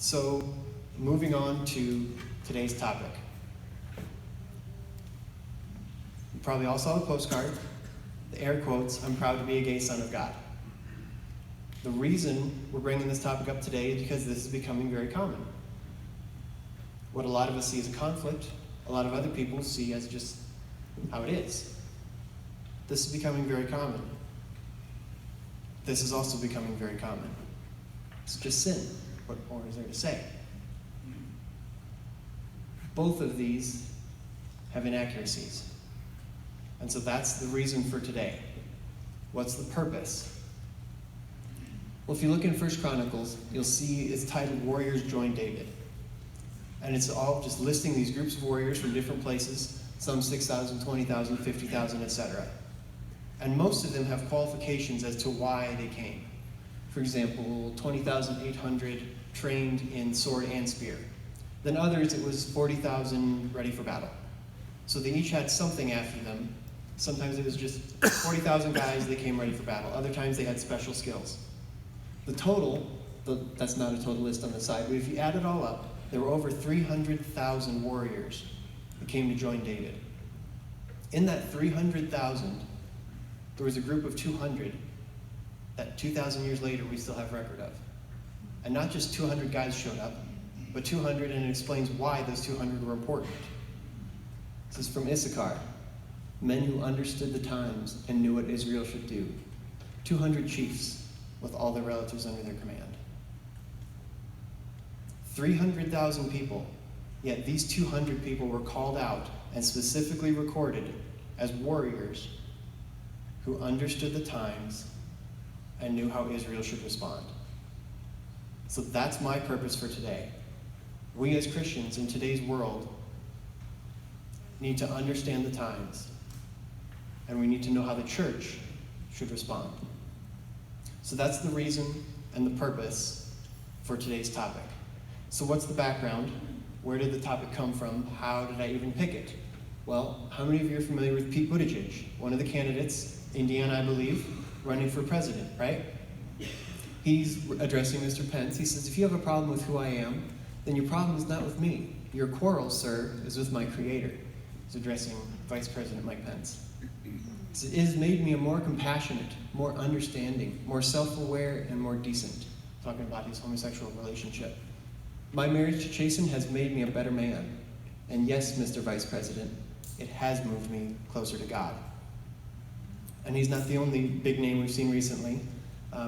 So, moving on to today's topic. You probably all saw the postcard, the air quotes, "I'm proud to be a gay son of God." The reason we're bringing this topic up today is because this is becoming very common. What a lot of us see as a conflict, a lot of other people see as just how it is. This is becoming very common. This is also becoming very common. It's just sin. What more is there to say? Both of these have inaccuracies. And so that's the reason for today. What's the purpose? Well, if you look in 1 Chronicles, you'll see it's titled Warriors Join David. And it's all just listing these groups of warriors from different places, some 6,000, 20,000, 50,000, etc. And most of them have qualifications as to why they came. For example, 20,800 trained in sword and spear. Then others, it was 40,000 ready for battle. So they each had something after them. Sometimes it was just 40,000 guys, they came ready for battle. Other times they had special skills. The total, that's not a total list on the side, but if you add it all up, there were over 300,000 warriors who came to join David. In that 300,000, there was a group of 200 that 2,000 years later we still have record of. And not just 200 guys showed up, but 200, and it explains why those 200 were important. This is from Issachar. Men who understood the times and knew what Israel should do. 200 chiefs with all their relatives under their command. 300,000 people, yet these 200 people were called out and specifically recorded as warriors who understood the times and knew how Israel should respond. So that's my purpose for today. We as Christians in today's world need to understand the times, and we need to know how the church should respond. So that's the reason and the purpose for today's topic. So what's the background? Where did the topic come from? How did I even pick it? Well, how many of you are familiar with Pete Buttigieg, one of the candidates, Indiana, I believe, running for president, right? He's addressing Mr. Pence. He says, if you have a problem with who I am, then your problem is not with me. Your quarrel, sir, is with my Creator. He's addressing Vice President Mike Pence. It has made me a more compassionate, more understanding, more self-aware, and more decent. Talking about his homosexual relationship. My marriage to Chasen has made me a better man. And yes, Mr. Vice President, it has moved me closer to God. And he's not the only big name we've seen recently.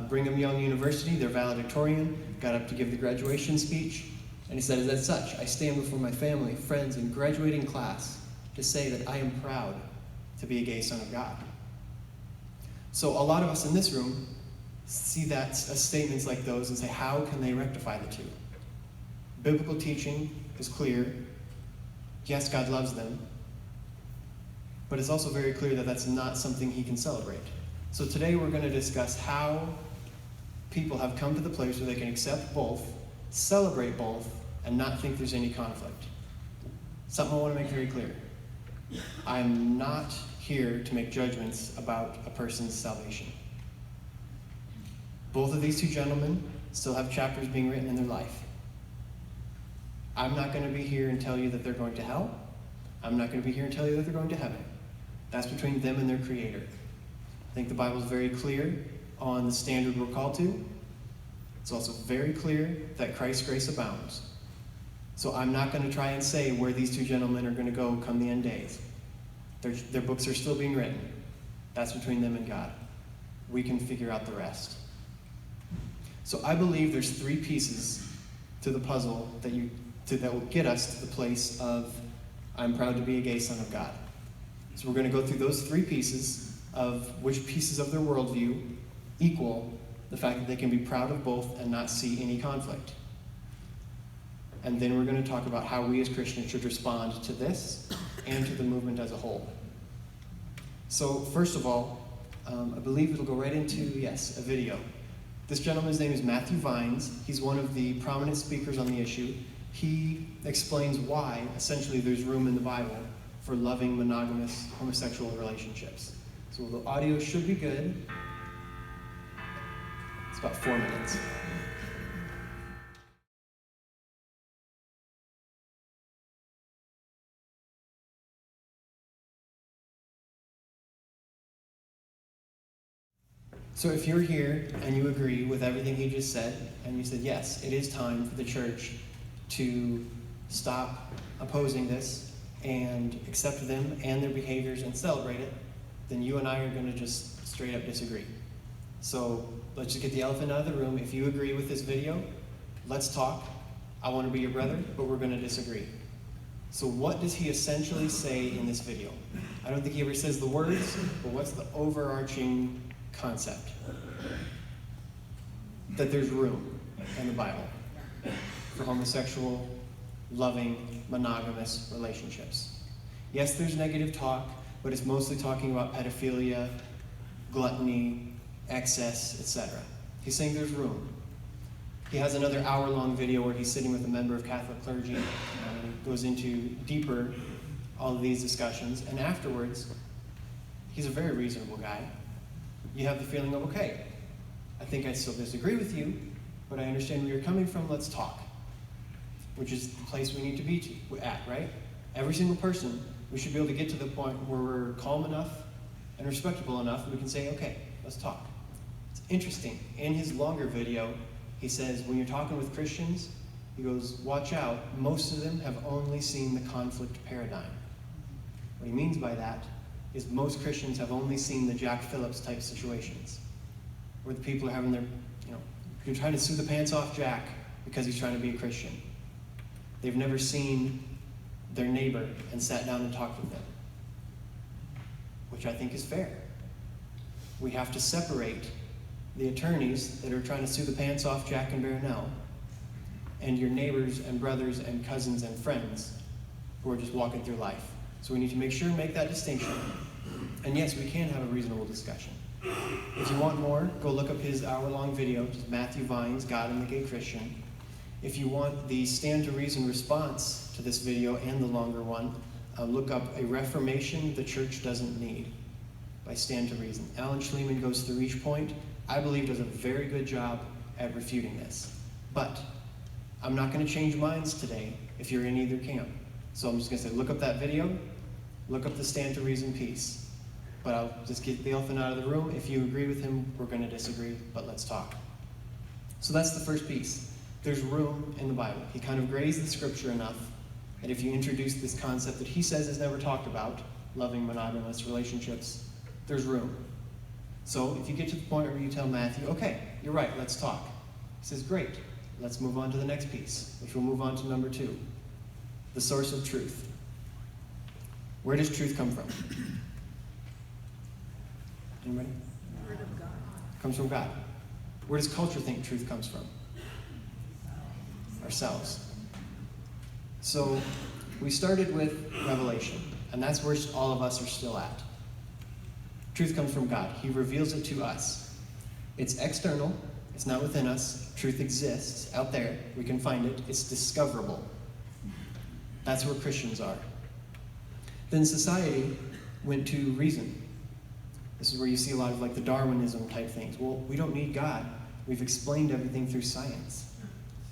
Brigham Young University, their valedictorian, got up to give the graduation speech, and he said, as such, I stand before my family, friends, and graduating class to say that I am proud to be a gay son of God. So a lot of us in this room see that as statements like those and say, how can they rectify the two? Biblical teaching is clear. Yes, God loves them, but it's also very clear that that's not something he can celebrate. So today we're going to discuss how people have come to the place where they can accept both, celebrate both, and not think there's any conflict. Something I want to make very clear. I'm not here to make judgments about a person's salvation. Both of these two gentlemen still have chapters being written in their life. I'm not going to be here and tell you that they're going to hell. I'm not going to be here and tell you that they're going to heaven. That's between them and their Creator. I think the Bible is very clear on the standard we're called to. It's also very clear that Christ's grace abounds. So I'm not going to try and say where these two gentlemen are going to go come the end days. Their books are still being written. That's between them and God. We can figure out the rest. So I believe there's three pieces to the puzzle that will get us to the place of I'm proud to be a gay son of God. So we're going to go through those three pieces of which pieces of their worldview equal the fact that they can be proud of both and not see any conflict. And then we're going to talk about how we as Christians should respond to this and to the movement as a whole. So first of all, I believe it'll go right into, yes, a video. This gentleman's name is Matthew Vines. He's one of the prominent speakers on the issue. He explains why, essentially, there's room in the Bible for loving monogamous homosexual relationships. So the audio should be good. It's about 4 minutes. So if you're here and you agree with everything he just said, and you said, yes, it is time for the church to stop opposing this and accept them and their behaviors and celebrate it, then you and I are going to just straight up disagree. So let's just get the elephant out of the room. If you agree with this video, let's talk. I want to be your brother, but we're going to disagree. So what does he essentially say in this video? I don't think he ever says the words, but what's the overarching concept? That there's room in the Bible for homosexual, loving, monogamous relationships. Yes, there's negative talk, but it's mostly talking about pedophilia, gluttony, excess, etc. He's saying there's room. He has another hour-long video where he's sitting with a member of Catholic clergy and goes into deeper all of these discussions, and afterwards, he's a very reasonable guy. You have the feeling of, okay, I think I still disagree with you, but I understand where you're coming from, let's talk. Which is the place we need to be at, right? Every single person, we should be able to get to the point where we're calm enough and respectable enough that we can say, okay, let's talk. It's interesting. In his longer video, he says, when you're talking with Christians, he goes, watch out, most of them have only seen the conflict paradigm. What he means by that is most Christians have only seen the Jack Phillips type situations, where the people are having their, you're trying to sue the pants off Jack because he's trying to be a Christian. They've never seen their neighbor and sat down and talked with them, which I think is fair. We have to separate the attorneys that are trying to sue the pants off Jack and Baronell and your neighbors and brothers and cousins and friends who are just walking through life. So we need to make sure and make that distinction. And yes, we can have a reasonable discussion. If you want more, go look up his hour-long video, just Matthew Vines, God and the Gay Christian. If you want the Stand to Reason response to this video and the longer one, look up A Reformation the Church Doesn't Need by Stand to Reason. Alan Schleman goes through each point. I believe does a very good job at refuting this. But I'm not going to change minds today if you're in either camp. So I'm just going to say, look up that video, look up the Stand to Reason piece. But I'll just get the elephant out of the room. If you agree with him, we're going to disagree, but let's talk. So that's the first piece. There's room in the Bible. He kind of grazed the scripture enough that if you introduce this concept that he says is never talked about, loving monogamous relationships, there's room. So if you get to the point where you tell Matthew, okay, you're right, let's talk. He says, great, let's move on to the next piece, which will move on to number 2, the source of truth. Where does truth come from? Anybody? Word of God. Comes from God. Where does culture think truth comes from? Ourselves. So we started with Revelation, and that's where all of us are still at. Truth comes from God. He reveals it to us. It's external. It's not within us. Truth exists out there. We can find it. It's discoverable. That's where Christians are. Then society went to reason. This is where you see a lot of like the Darwinism type things. Well, we don't need God. We've explained everything through science.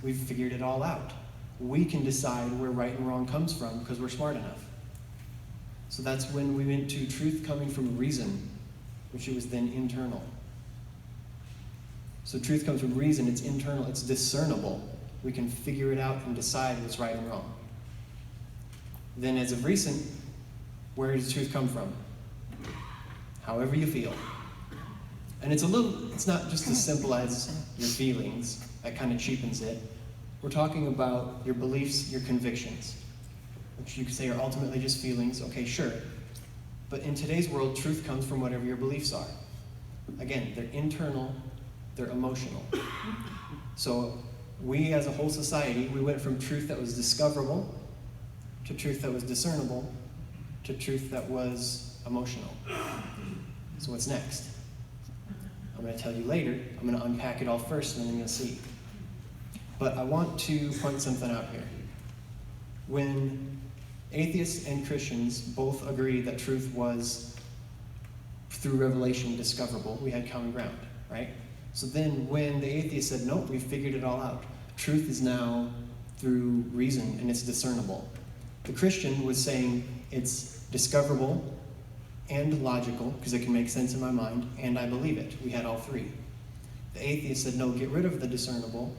We've figured it all out. We can decide where right and wrong comes from because we're smart enough. So that's when we went to truth coming from reason, which it was then internal. So truth comes from reason, it's internal, it's discernible. We can figure it out and decide what's right and wrong. Then as of recent, where does truth come from? However you feel. And it's not just as simple as your feelings. That kind of cheapens it. We're talking about your beliefs, your convictions, which you could say are ultimately just feelings. Okay, sure. But in today's world, truth comes from whatever your beliefs are. Again, they're internal, they're emotional. So we as a whole society, we went from truth that was discoverable to truth that was discernible to truth that was emotional. So what's next? I'm going to tell you later. I'm going to unpack it all first, and then you'll see. But I want to point something out here. When atheists and Christians both agree that truth was, through revelation, discoverable, we had common ground, right? So then when the atheist said, nope, we've figured it all out, truth is now through reason, and it's discernible. The Christian was saying it's discoverable, and logical, because it can make sense in my mind, and I believe it. We had all three. The atheist said, no, get rid of the discernible.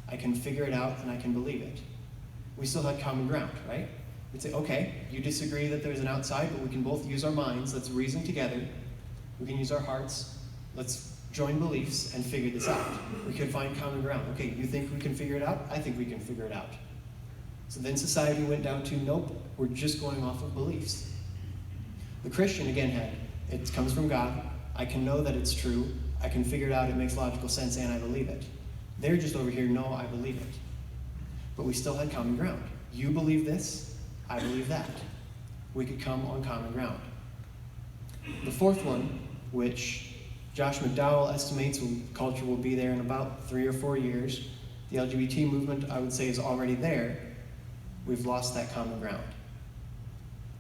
I can figure it out and I can believe it. We still had common ground, right? We'd say, okay, you disagree that there's an outside, but we can both use our minds. Let's reason together. We can use our hearts. Let's join beliefs and figure this out. We could find common ground. Okay, you think we can figure it out? I think we can figure it out. So then society went down to, nope, we're just going off of beliefs. The Christian, again, had, it comes from God. I can know that it's true. I can figure it out. It makes logical sense, and I believe it. They're just over here, no, I believe it. But we still had common ground. You believe this, I believe that. We could come on common ground. The fourth one, which Josh McDowell estimates culture will be there in about 3 or 4 years. The LGBT movement, I would say, is already there. We've lost that common ground.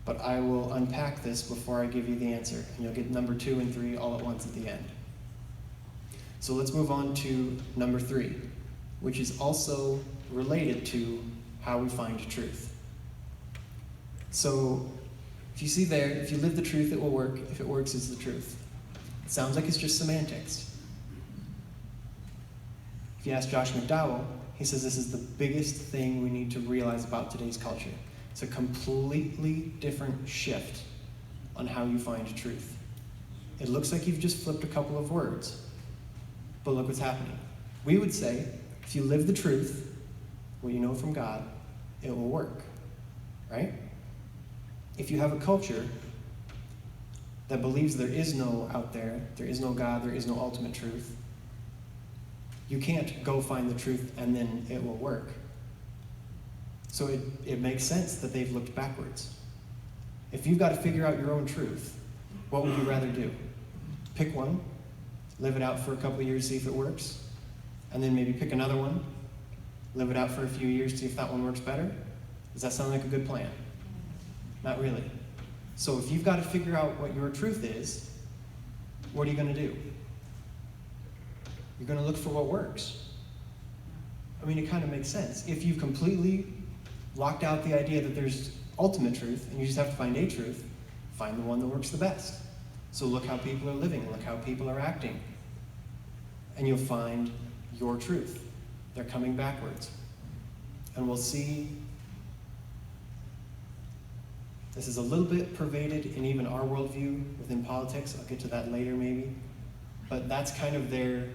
But I will unpack this before I give you the answer, and you'll get number 2 and 3 all at once at the end. So let's move on to number 3, which is also related to how we find truth. So if you see there, if you live the truth, it will work. If it works, it's the truth. It sounds like it's just semantics. If you ask Josh McDowell, he says this is the biggest thing we need to realize about today's culture. It's a completely different shift on how you find truth. It looks like you've just flipped a couple of words, but look what's happening. We would say, if you live the truth, what you know from God, it will work, right? If you have a culture that believes there is no out there is no God, there is no ultimate truth, you can't go find the truth and then it will work. So it makes sense that they've looked backwards. If you've got to figure out your own truth, what would you rather do? Pick one, live it out for a couple of years, see if it works, and then maybe pick another one, live it out for a few years, see if that one works better? Does that sound like a good plan? Not really. So if you've got to figure out what your truth is, what are you going to do? You're going to look for what works. I mean, it kind of makes sense. If you've completely locked out the idea that there's ultimate truth, and you just have to find a truth, find the one that works the best. So look how people are living, look how people are acting, and you'll find your truth. They're coming backwards. And we'll see, this is a little bit pervaded in even our worldview within politics. I'll get to that later maybe. But that's kind of their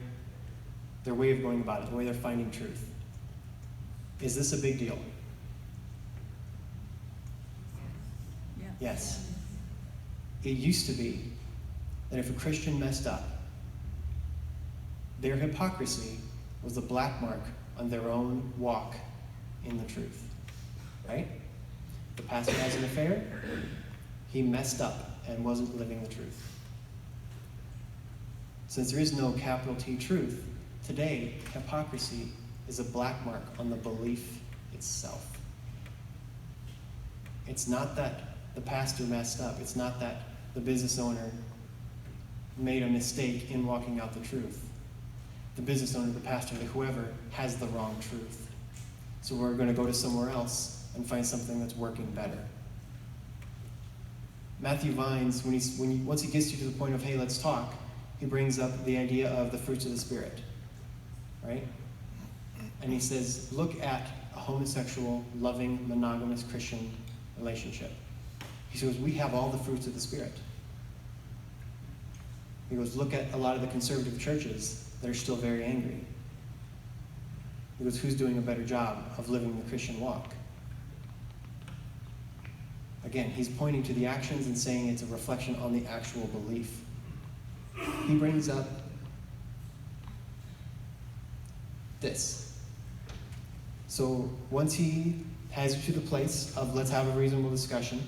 way of going about it, the way they're finding truth. Is this a big deal? Yeah. Yes. It used to be that if a Christian messed up, their hypocrisy was a black mark on their own walk in the truth. Right? The pastor has an affair, he messed up and wasn't living the truth. Since there is no capital T truth, today hypocrisy is a black mark on the belief itself. It's not that the pastor messed up, it's not that the business owner made a mistake in walking out the truth. The business owner, the pastor, whoever has the wrong truth. So we're going to go to somewhere else and find something that's working better. Matthew Vines, once he gets you to the point of, hey, let's talk, he brings up the idea of the fruits of the Spirit, right? And he says, look at a homosexual, loving, monogamous Christian relationship. He says, we have all the fruits of the Spirit. He goes, look at a lot of the conservative churches that are still very angry. He goes, who's doing a better job of living the Christian walk? Again, he's pointing to the actions and saying it's a reflection on the actual belief. He brings up this. So once he has you to the place of let's have a reasonable discussion,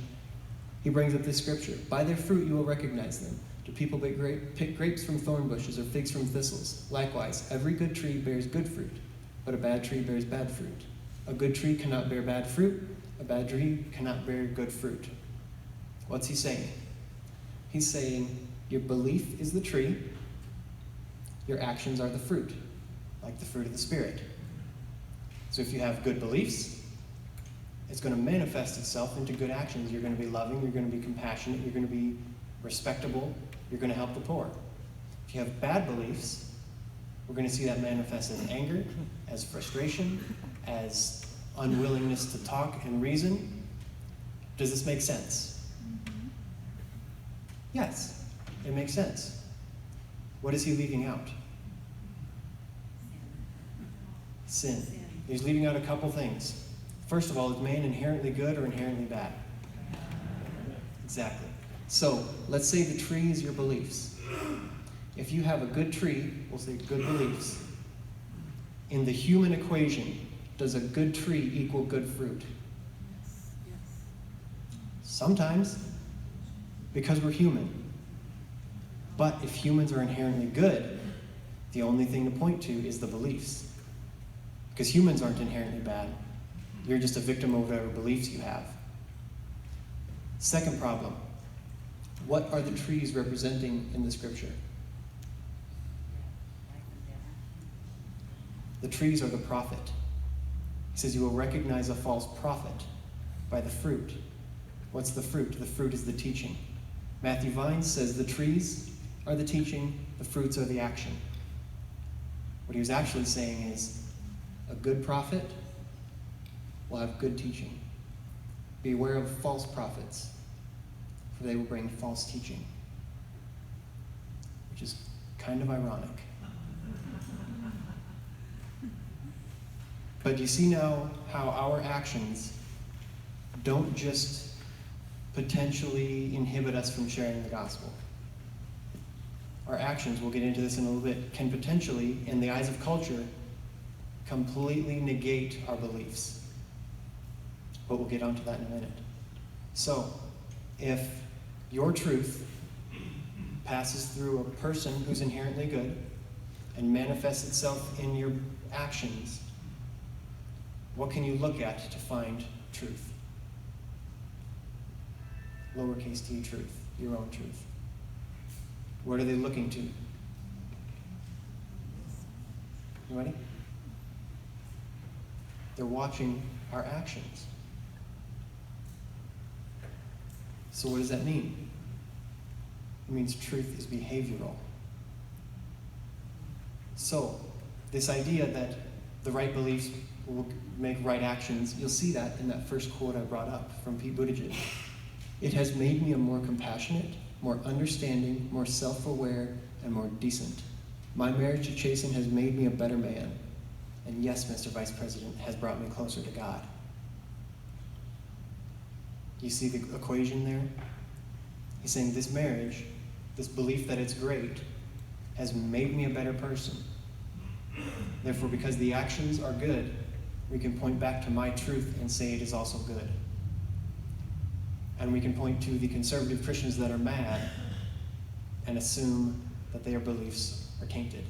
he brings up this scripture. By their fruit you will recognize them. Do people pick grapes from thorn bushes or figs from thistles? Likewise, every good tree bears good fruit, but a bad tree bears bad fruit. A good tree cannot bear bad fruit. A bad tree cannot bear good fruit. What's he saying? He's saying your belief is the tree, your actions are the fruit, like the fruit of the Spirit. So if you have good beliefs, it's going to manifest itself into good actions. You're going to be loving, you're going to be compassionate, you're going to be respectable, you're going to help the poor. If you have bad beliefs, we're going to see that manifest as anger, as frustration, as unwillingness to talk and reason. Does this make sense? Yes, it makes sense. What is he leaving out? Sin. He's leaving out a couple things. First of all, is man inherently good or inherently bad? Exactly. So, let's say the tree is your beliefs. If you have a good tree, we'll say good beliefs. In the human equation, does a good tree equal good fruit? Sometimes, because we're human. But if humans are inherently good, the only thing to point to is the beliefs. Because humans aren't inherently bad. You're just a victim of whatever beliefs you have. Second problem. What are the trees representing in the scripture? The trees are the prophet. He says you will recognize a false prophet by the fruit. What's the fruit? The fruit is the teaching. Matthew Vines says the trees are the teaching, the fruits are the action. What he was actually saying is a good prophet will have good teaching. Beware of false prophets, for they will bring false teaching. Which is kind of ironic. But you see now how our actions don't just potentially inhibit us from sharing the gospel. Our actions, we'll get into this in a little bit, can potentially, in the eyes of culture, completely negate our beliefs. But we'll get onto that in a minute. So, if your truth passes through a person who's inherently good and manifests itself in your actions, what can you look at to find truth? Lowercase t truth, your own truth. What are they looking to? You ready? They're watching our actions. So what does that mean? It means truth is behavioral. So, this idea that the right beliefs will make right actions, you'll see that in that first quote I brought up from Pete Buttigieg. It has made me a more compassionate, more understanding, more self-aware, and more decent. My marriage to Chasen has made me a better man. And yes, Mr. Vice President, has brought me closer to God. You see the equation there? He's saying this marriage, this belief that it's great, has made me a better person. Therefore, because the actions are good, we can point back to my truth and say it is also good. And we can point to the conservative Christians that are mad and assume that their beliefs are tainted.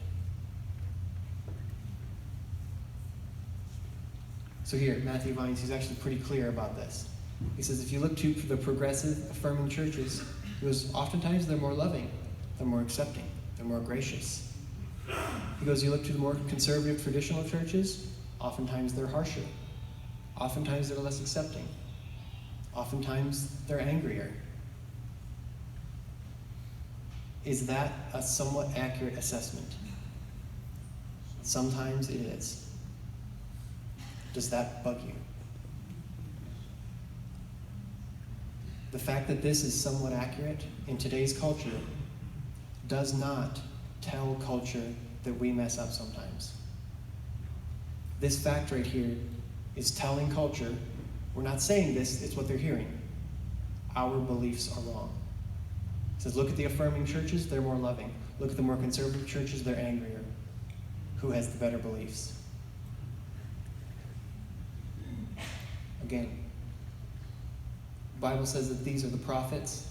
So here, Matthew Vines, he's actually pretty clear about this. He says if you look to the progressive, affirming churches, he goes, oftentimes they're more loving, they're more accepting, they're more gracious. He goes, you look to the more conservative, traditional churches, oftentimes they're harsher. Oftentimes they're less accepting. Oftentimes they're angrier. Is that a somewhat accurate assessment? Sometimes it is. Does that bug you? The fact that this is somewhat accurate in today's culture does not tell culture that we mess up sometimes. This fact right here is telling culture, we're not saying this, it's what they're hearing. Our beliefs are wrong. It says, look at the affirming churches, they're more loving. Look at the more conservative churches, they're angrier. Who has the better beliefs? Again, the Bible says that these are the prophets.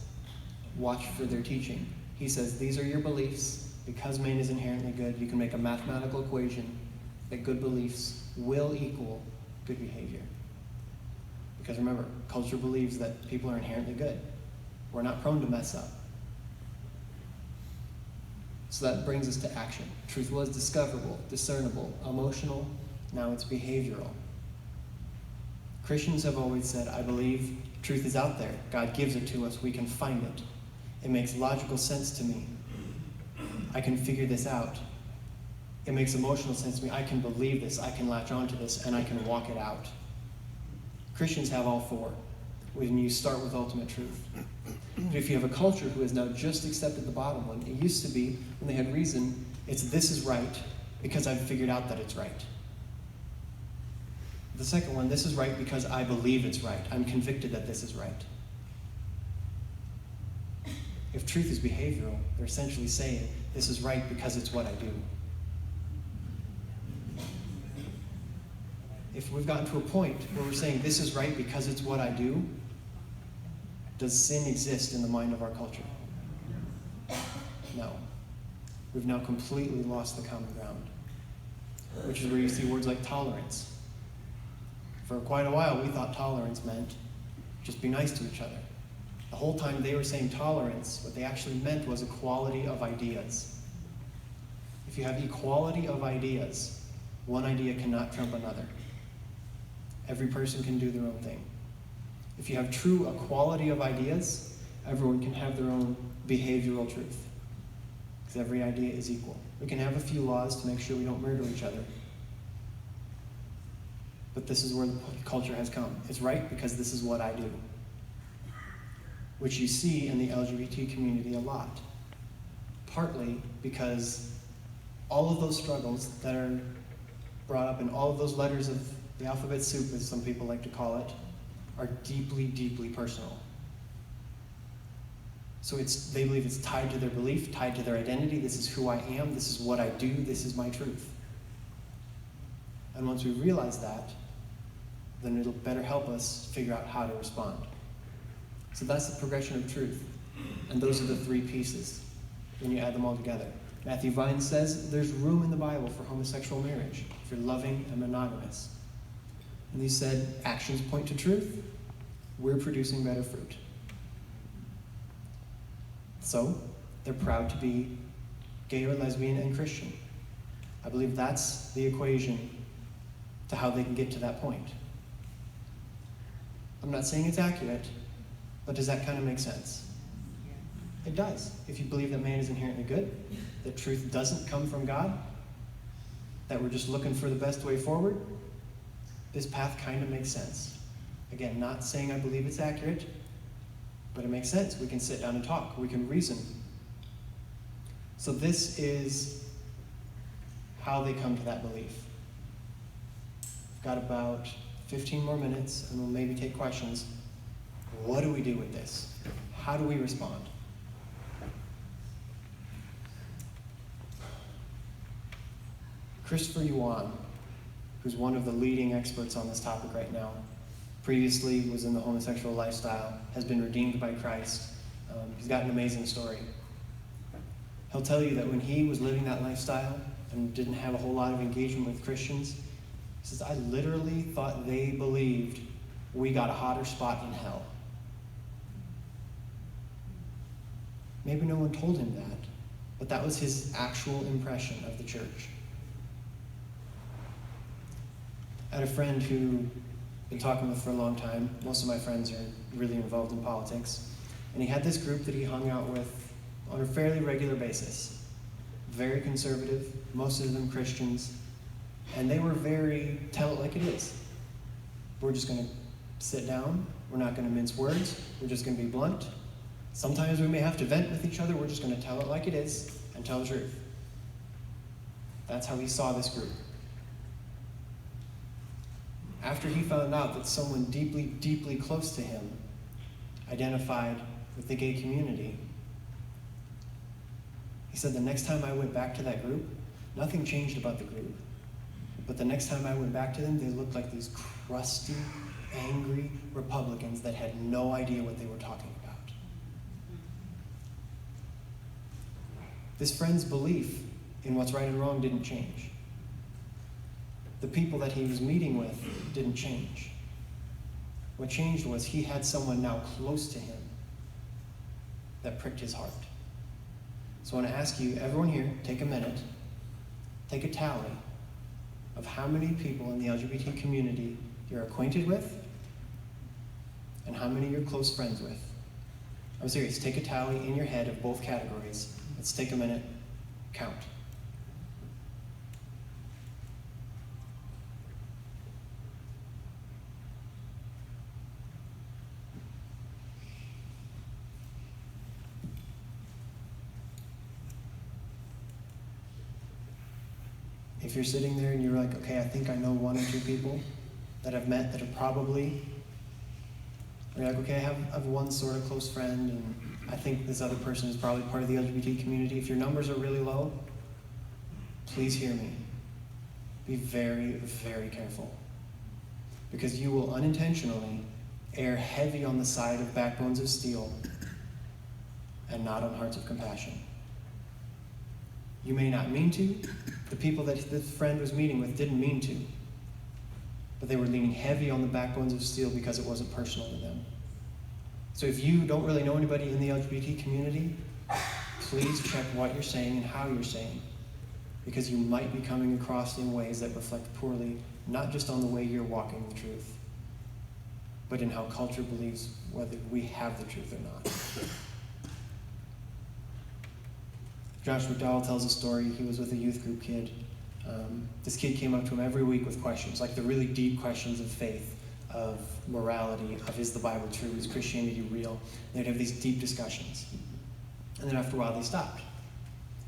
Watch for their teaching. He says these are your beliefs. Because man is inherently good, you can make a mathematical equation that good beliefs will equal good behavior. Because remember, culture believes that people are inherently good. We're not prone to mess up. So that brings us to action. Truth was discoverable, discernible, emotional, now it's behavioral. Christians have always said, I believe truth is out there. God gives it to us, we can find it. It makes logical sense to me. I can figure this out. It makes emotional sense to me. I can believe this, I can latch onto this, and I can walk it out. Christians have all four when you start with ultimate truth. But if you have a culture who has now just accepted the bottom one, it used to be, when they had reason, it's this is right because I've figured out that it's right. The second one, this is right because I believe it's right. I'm convicted that this is right. If truth is behavioral, they're essentially saying, this is right because it's what I do. If we've gotten to a point where we're saying, this is right because it's what I do, does sin exist in the mind of our culture? No. We've now completely lost the common ground, which is where you see words like tolerance. For quite a while, we thought tolerance meant just be nice to each other. The whole time they were saying tolerance, what they actually meant was equality of ideas. If you have equality of ideas, one idea cannot trump another. Every person can do their own thing. If you have true equality of ideas, everyone can have their own behavioral truth. Because every idea is equal. We can have a few laws to make sure we don't murder each other. But this is where the culture has come. It's right because this is what I do. Which you see in the LGBT community a lot. Partly because all of those struggles that are brought up in all of those letters of the alphabet soup, as some people like to call it, are deeply, deeply personal. So they believe it's tied to their belief, tied to their identity. This is who I am, this is what I do, this is my truth. And once we realize that, then it'll better help us figure out how to respond. So that's the progression of truth. And those are the three pieces when you add them all together. Matthew Vine says there's room in the Bible for homosexual marriage if you're loving and monogamous. And he said actions point to truth. We're producing better fruit. So they're proud to be gay or lesbian and Christian. I believe that's the equation to how they can get to that point. I'm not saying it's accurate, but does that kind of make sense? It does. If you believe that man is inherently good, that truth doesn't come from God, that we're just looking for the best way forward, this path kind of makes sense. Again, not saying I believe it's accurate, but it makes sense. We can sit down and talk. We can reason. So this is how they come to that belief. We've got about 15 more minutes, and we'll maybe take questions. What do we do with this? How do we respond? Christopher Yuan, who's one of the leading experts on this topic right now, previously was in the homosexual lifestyle, has been redeemed by Christ. He's got an amazing story. He'll tell you that when he was living that lifestyle and didn't have a whole lot of engagement with Christians, he says, I literally thought they believed we got a hotter spot in hell. Maybe no one told him that, but that was his actual impression of the church. I had a friend who I've been talking with for a long time. Most of my friends are really involved in politics. And he had this group that he hung out with on a fairly regular basis. Very conservative, most of them Christians. And they were very, tell it like it is. We're just going to sit down. We're not going to mince words. We're just going to be blunt. Sometimes we may have to vent with each other. We're just going to tell it like it is and tell the truth. That's how he saw this group. After he found out that someone deeply, deeply close to him identified with the gay community, he said the next time I went back to that group, nothing changed about the group. But the next time I went back to them, they looked like these crusty, angry Republicans that had no idea what they were talking about. This friend's belief in what's right and wrong didn't change. The people that he was meeting with didn't change. What changed was he had someone now close to him that pricked his heart. So I want to ask you, everyone here, take a minute, take a tally of how many people in the LGBT community you're acquainted with and how many you're close friends with. I'm serious. Take a tally in your head of both categories. Let's take a minute. Count. If you're sitting there and you're like, okay, I think I know one or two people that I've met that are probably, or you're like, okay, I have one sort of close friend, and I think this other person is probably part of the LGBT community. If your numbers are really low, please hear me. Be very, very careful. Because you will unintentionally err heavy on the side of backbones of steel and not on hearts of compassion. You may not mean to. The people that this friend was meeting with didn't mean to. But they were leaning heavy on the backbones of steel because it wasn't personal to them. So if you don't really know anybody in the LGBT community, please check what you're saying and how you're saying. Because you might be coming across in ways that reflect poorly, not just on the way you're walking the truth, but in how culture believes whether we have the truth or not. Josh McDowell tells a story. He was with a youth group kid. This kid came up to him every week with questions, like the really deep questions of faith, of morality, of is the Bible true, is Christianity real? They'd have these deep discussions. And then after a while they stopped.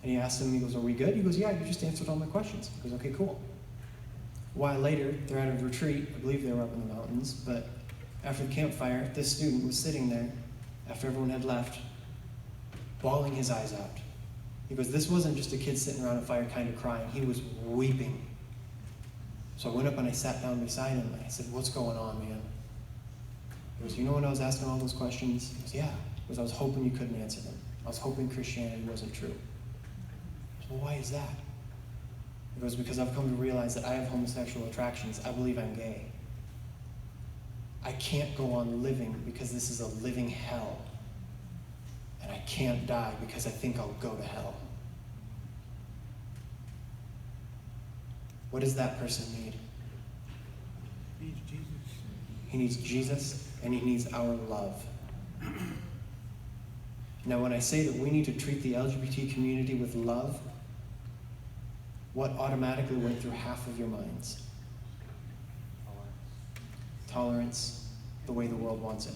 And he asked him, he goes, are we good? He goes, yeah, you just answered all my questions. He goes, okay, cool. A while later, they're at a retreat. I believe they were up in the mountains, but after the campfire, this student was sitting there, after everyone had left, bawling his eyes out. He goes, this wasn't just a kid sitting around a fire kind of crying. He was weeping. So I went up and I sat down beside him and I said, what's going on, man? He goes, you know when I was asking all those questions? He goes, yeah. He goes, I was hoping you couldn't answer them. I was hoping Christianity wasn't true. I said, well, why is that? He goes, because I've come to realize that I have homosexual attractions. I believe I'm gay. I can't go on living because this is a living hell. And I can't die because I think I'll go to hell. What does that person need? He needs Jesus. He needs Jesus, and he needs our love. Now, when I say that we need to treat the LGBT community with love, what automatically went through half of your minds? Tolerance, the way the world wants it.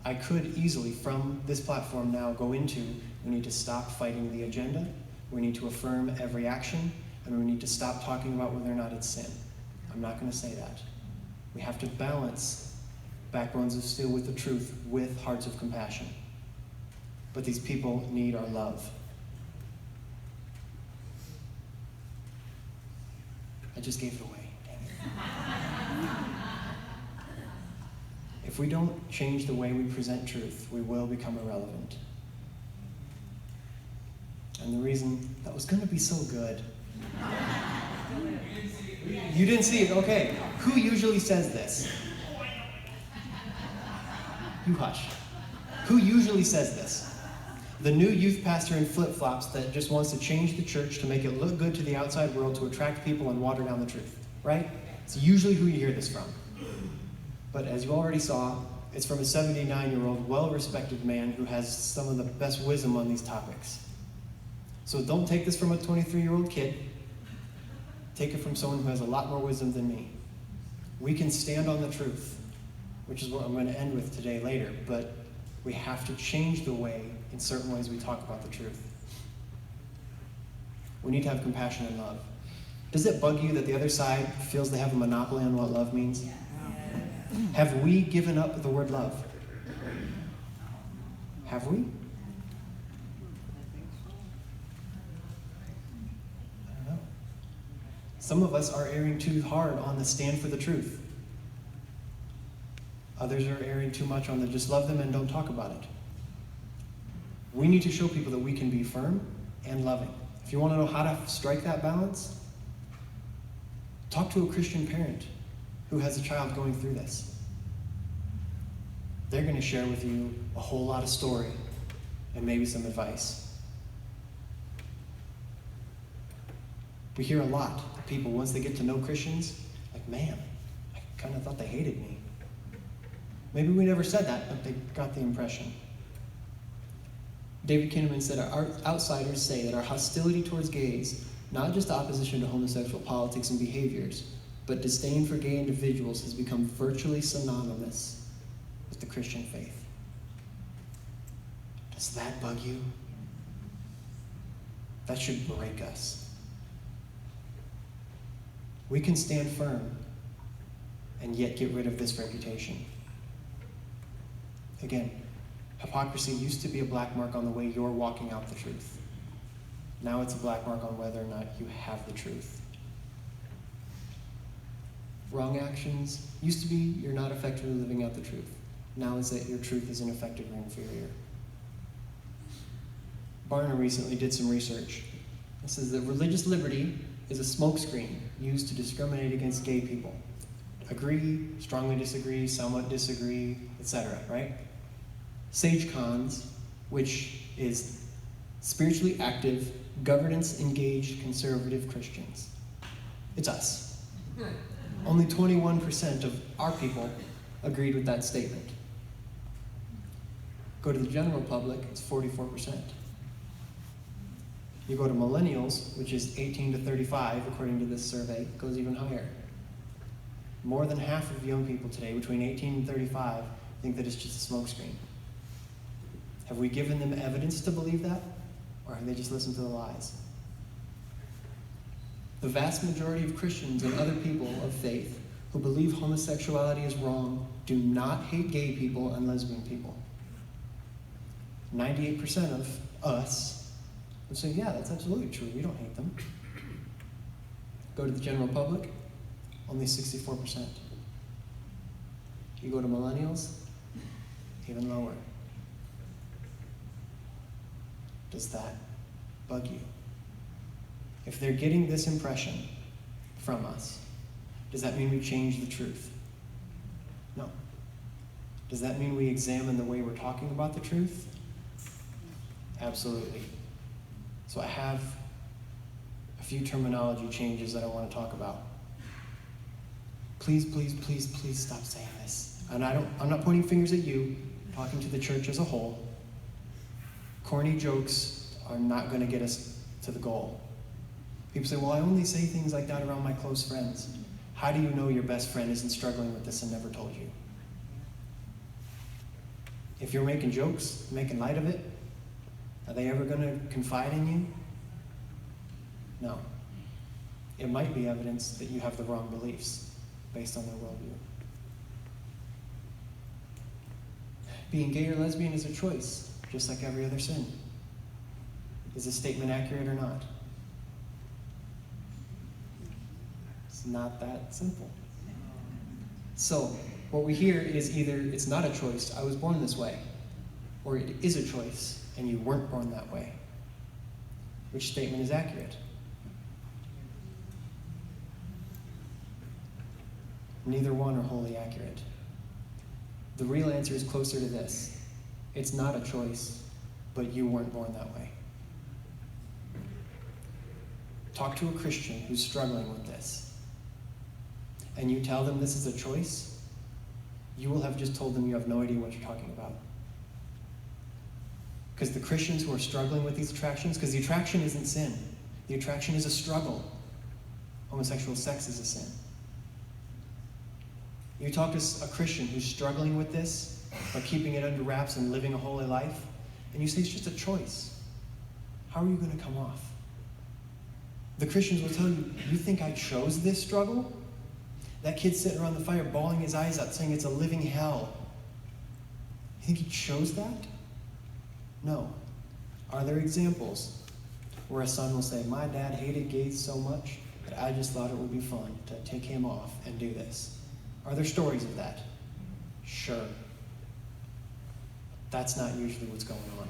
I could easily, from this platform now, go into, we need to stop fighting the agenda, we need to affirm every action, and we need to stop talking about whether or not it's sin. I'm not going to say that. We have to balance backbones of steel with the truth, with hearts of compassion. But these people need our love. I just gave it away. Dang it. If we don't change the way we present truth, we will become irrelevant. And the reason that was going to be so good. You didn't see it? Okay. Who usually says this? You hush. Who usually says this? The new youth pastor in flip-flops that just wants to change the church to make it look good to the outside world, to attract people and water down the truth, right? It's usually who you hear this from. But as you already saw, it's from a 79-year-old, well-respected man who has some of the best wisdom on these topics. So don't take this from a 23-year-old kid. Take it from someone who has a lot more wisdom than me. We can stand on the truth, which is what I'm going to end with today later, but we have to change the way, in certain ways, we talk about the truth. We need to have compassion and love. Does it bug you that the other side feels they have a monopoly on what love means? Yeah. Have we given up the word love? Have we? I don't know. Some of us are erring too hard on the stand for the truth. Others are erring too much on the just love them and don't talk about it. We need to show people that we can be firm and loving. If you want to know how to strike that balance, talk to a Christian parent who has a child going through this. They're going to share with you a whole lot of story and maybe some advice. We hear a lot of people, once they get to know Christians, like, man, I kind of thought they hated me. Maybe we never said that, but they got the impression. David Kinnaman said, our outsiders say that our hostility towards gays, not just opposition to homosexual politics and behaviors, but disdain for gay individuals has become virtually synonymous with the Christian faith. Does that bug you? That should break us. We can stand firm and yet get rid of this reputation. Again, hypocrisy used to be a black mark on the way you're walking out the truth. Now it's a black mark on whether or not you have the truth. Wrong actions used to be you're not effectively living out the truth. Now it's that your truth is ineffective or inferior. Barna recently did some research. It says that religious liberty is a smokescreen used to discriminate against gay people. Agree, strongly disagree, somewhat disagree, etc., right? SageCons, which is spiritually active, governance-engaged conservative Christians. It's us. Only 21% of our people agreed with that statement. Go to the general public, it's 44%. You go to millennials, which is 18 to 35, according to this survey, it goes even higher. More than half of young people today, between 18 and 35, think that it's just a smokescreen. Have we given them evidence to believe that? Or have they just listened to the lies? The vast majority of Christians and other people of faith who believe homosexuality is wrong do not hate gay people and lesbian people. 98% of us would say, yeah, that's absolutely true. We don't hate them. Go to the general public, only 64%. You go to millennials, even lower. Does that bug you? If they're getting this impression from us, does that mean we change the truth? No. Does that mean we examine the way we're talking about the truth? Absolutely. So I have a few terminology changes that I want to talk about. Please, please, please, please stop saying this. And I'm not pointing fingers at you, I'm talking to the church as a whole. Corny jokes are not going to get us to the goal. People say, well, I only say things like that around my close friends. How do you know your best friend isn't struggling with this and never told you? If you're making jokes, making light of it, are they ever going to confide in you? No. It might be evidence that you have the wrong beliefs based on their worldview. Being gay or lesbian is a choice, just like every other sin. Is this statement accurate or not? It's not that simple. So, what we hear is either it's not a choice, I was born this way, or it is a choice, and you weren't born that way. Which statement is accurate? Neither one are wholly accurate. The real answer is closer to this. It's not a choice, but you weren't born that way. Talk to a Christian who's struggling with this, and you tell them this is a choice, you will have just told them you have no idea what you're talking about. Because the Christians who are struggling with these attractions, because the attraction isn't sin. The attraction is a struggle. Homosexual sex is a sin. You talk to a Christian who's struggling with this, but keeping it under wraps and living a holy life, and you say it's just a choice. How are you going to come off? The Christians will tell you, you think I chose this struggle? That kid sitting around the fire bawling his eyes out saying it's a living hell. You think he chose that? No. Are there examples where a son will say, my dad hated gays so much that I just thought it would be fun to take him off and do this? Are there stories of that? Sure. That's not usually what's going on.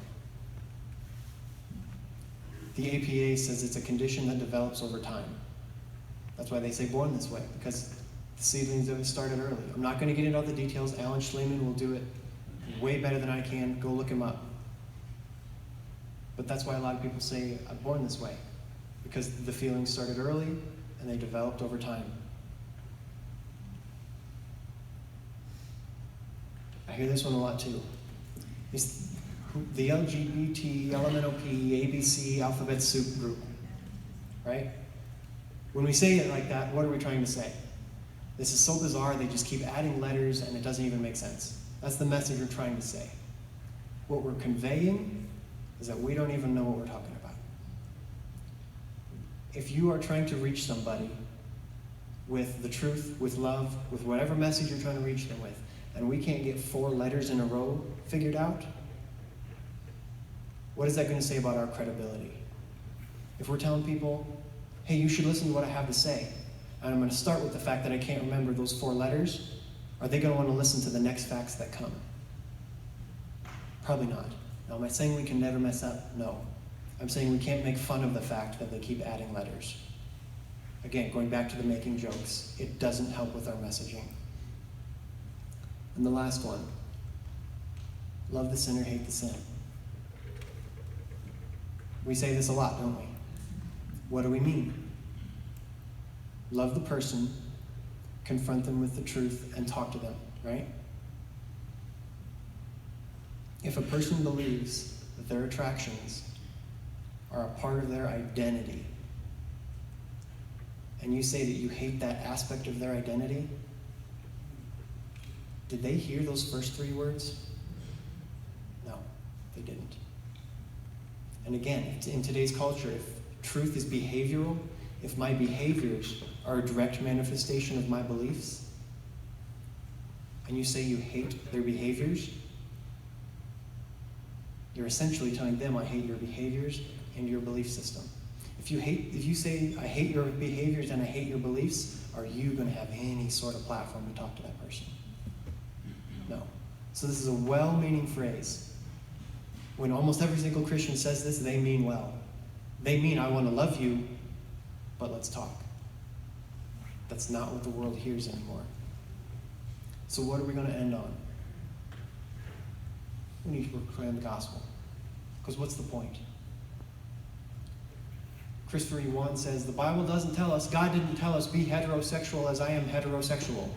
The APA says it's a condition that develops over time. That's why they say born this way, because the seedlings have started early. I'm not going to get into all the details. Alan Schleman will do it way better than I can. Go look him up. But that's why a lot of people say, I'm born this way, because the feelings started early and they developed over time. hear this one a lot too. It's the LGBT, LMNOP, ABC, alphabet soup group, right? When we say it like that, what are we trying to say? This is so bizarre, they just keep adding letters and it doesn't even make sense. That's the message we're trying to say. What we're conveying is that we don't even know what we're talking about. If you are trying to reach somebody with the truth, with love, with whatever message you're trying to reach them with, and we can't get 4 letters in a row figured out, what is that going to say about our credibility? If we're telling people, hey, you should listen to what I have to say, and I'm going to start with the fact that I can't remember those 4 letters, are they going to want to listen to the next facts that come? Probably not. Now, am I saying we can never mess up? No. I'm saying we can't make fun of the fact that they keep adding letters. Again, going back to the making jokes, it doesn't help with our messaging. And the last one, love the sinner, hate the sin. We say this a lot, don't we? What do we mean? Love the person, confront them with the truth, and talk to them, right? If a person believes that their attractions are a part of their identity, and you say that you hate that aspect of their identity, did they hear those first 3 words? No, they didn't. And again, in today's culture, if truth is behavioral, if my behaviors are a direct manifestation of my beliefs, and you say you hate their behaviors, you're essentially telling them I hate your behaviors and your belief system. If you say I hate your behaviors and I hate your beliefs, are you going to have any sort of platform to talk to that person? No. So this is a well-meaning phrase. When almost every single Christian says this, they mean well. They mean, I want to love you, but let's talk. That's not what the world hears anymore. So what are we going to end on? We need to proclaim the gospel. Because what's the point? Christopher E. Wan says, the Bible doesn't tell us, God didn't tell us, be heterosexual as I am heterosexual.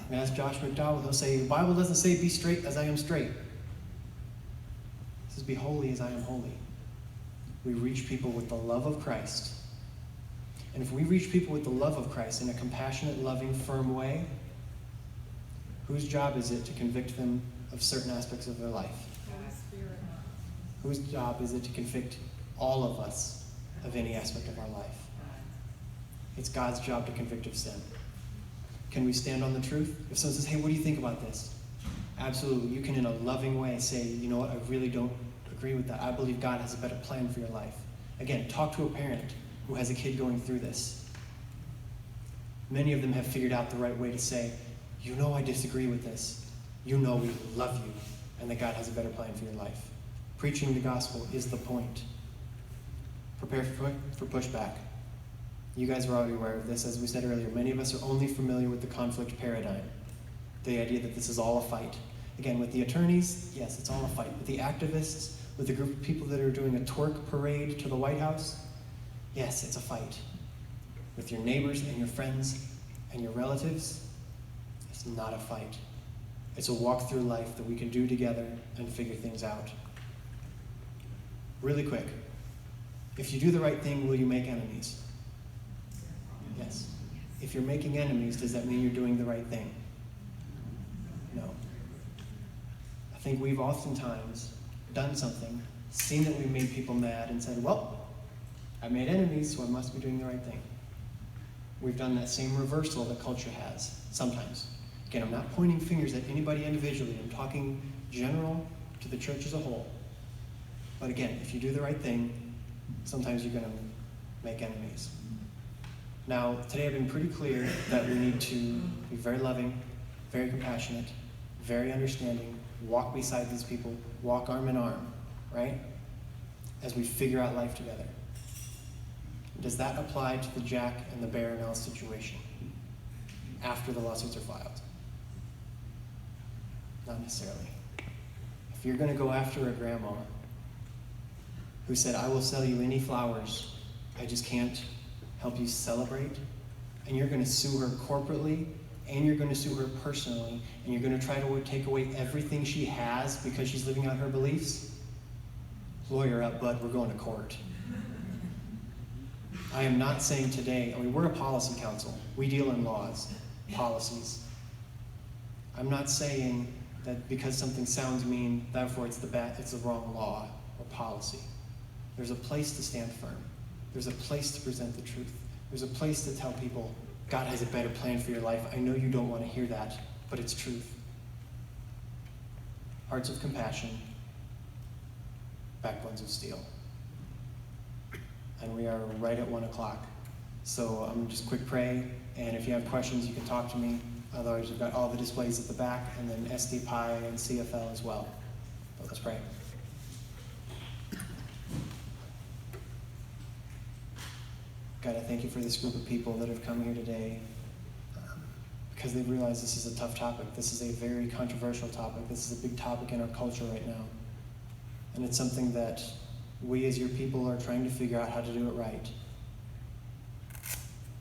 And ask Josh McDowell, he'll say, the Bible doesn't say be straight as I am straight. It says be holy as I am holy. We reach people with the love of Christ. And if we reach people with the love of Christ in a compassionate, loving, firm way, whose job is it to convict them of certain aspects of their life? Whose job is it to convict all of us of any aspect of our life? It's God's job to convict of sin. Can we stand on the truth? If someone says, hey, what do you think about this? Absolutely. You can, in a loving way, say, you know what, I really don't agree with that. I believe God has a better plan for your life. Again, talk to a parent who has a kid going through this. Many of them have figured out the right way to say, you know I disagree with this. You know we love you, and that God has a better plan for your life. Preaching the gospel is the point. Prepare for pushback. You guys are already aware of this. As we said earlier, many of us are only familiar with the conflict paradigm. The idea that this is all a fight. Again, with the attorneys, yes, it's all a fight. With the activists, with the group of people that are doing a twerk parade to the White House, yes, it's a fight. With your neighbors and your friends and your relatives, it's not a fight. It's a walk through life that we can do together and figure things out. Really quick. If you do the right thing, will you make enemies? Yes. If you're making enemies, does that mean you're doing the right thing? No. I think we've oftentimes done something, seen that we made people mad, and said, well, I made enemies, so I must be doing the right thing. We've done that same reversal that culture has, sometimes. Again, I'm not pointing fingers at anybody individually. I'm talking general to the church as a whole. But again, if you do the right thing, sometimes you're going to make enemies. Now, today I've been pretty clear that we need to be very loving, very compassionate, very understanding, walk beside these people, walk arm in arm, right? As we figure out life together. Does that apply to the Jack and the Bear and Elle situation after the lawsuits are filed? Not necessarily. If you're going to go after a grandma who said, I will sell you any flowers, I just can't help you celebrate, and you're going to sue her corporately and you're going to sue her personally, and you're going to try to take away everything she has because she's living out her beliefs, lawyer up, bud, we're going to court. I am not saying today, we're a policy council. We deal in laws, policies. I'm not saying that because something sounds mean, therefore it's the wrong law or policy. There's a place to stand firm. There's a place to present the truth. There's a place to tell people, God has a better plan for your life. I know you don't want to hear that, but it's truth. Hearts of compassion, backbones of steel. And we are right at 1 o'clock. So I'm just quick pray, and if you have questions, you can talk to me. Otherwise, we've got all the displays at the back, and then SD Pi and CFL as well. But let's pray. God, I thank you for this group of people that have come here today because they realize this is a tough topic. This is a very controversial topic. This is a big topic in our culture right now. And it's something that we as your people are trying to figure out how to do it right.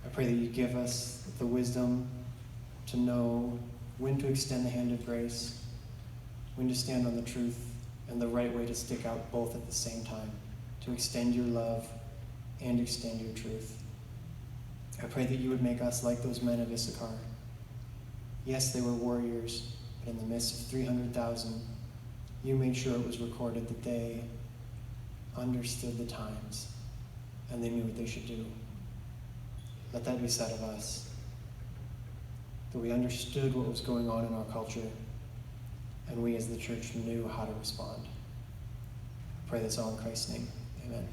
I pray that you give us the wisdom to know when to extend the hand of grace, when to stand on the truth, and the right way to stick out both at the same time, to extend your love and extend your truth. I pray that you would make us like those men of Issachar. Yes, they were warriors, but in the midst of 300,000, you made sure it was recorded that they understood the times and they knew what they should do. Let that be said of us, that we understood what was going on in our culture and we as the church knew how to respond. I pray this all in Christ's name. Amen.